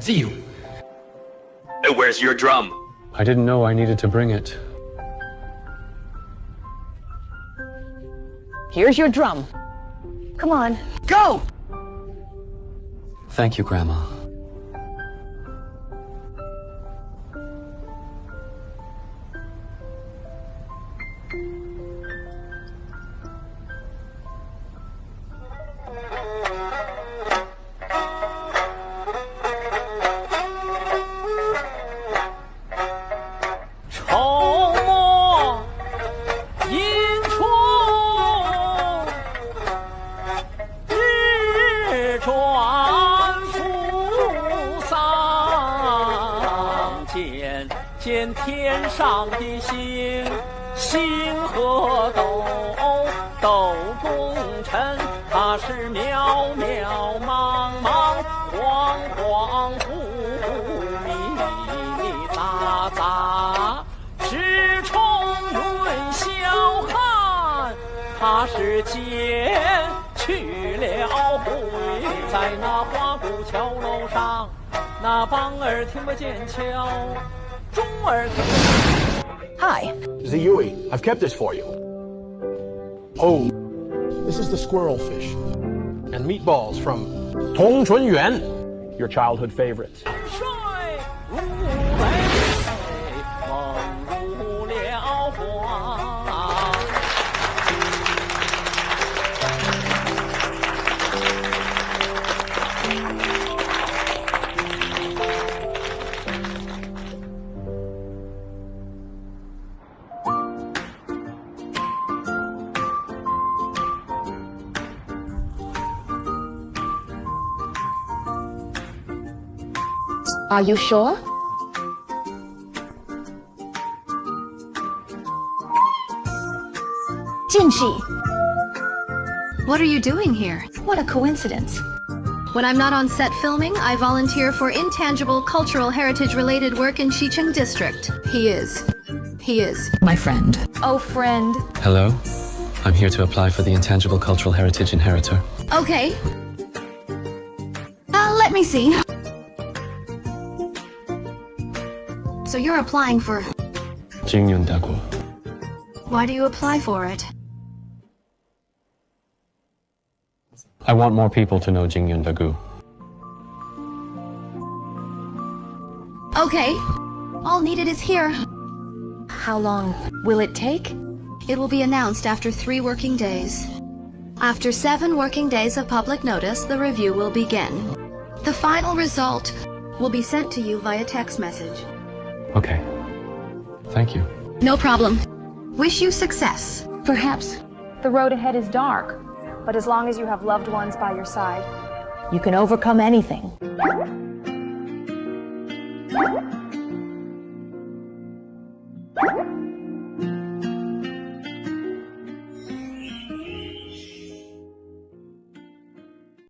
Ziyu. Where's your drum? I didn't know I needed to bring it. Here's your drum. Come on, go! Thank you, Grandma. Hi. Ziyu, I've kept this for you. Oh, this is the squirrel fish. And meatballs from Yuan, your childhood favorite. Are you sure? Jinshi! What are you doing here? What a coincidence. When I'm not on set filming, I volunteer for intangible cultural heritage-related work in Xicheng District. He is my friend. Oh, friend. Hello. I'm here to apply for the Intangible Cultural Heritage Inheritor. Okay. Let me see. So you're applying for... Jingyun Dagu. Why do you apply for it? I want more people to know Jingyun Dagu. Okay. All needed is here. How long will it take? It will be announced after 3 working days. After 7 working days of public notice, the review will begin. The final result will be sent to you via text message. Okay. Thank you. No problem. Wish you success. Perhaps the road ahead is dark, but as long as you have loved ones by your side, You can overcome anything.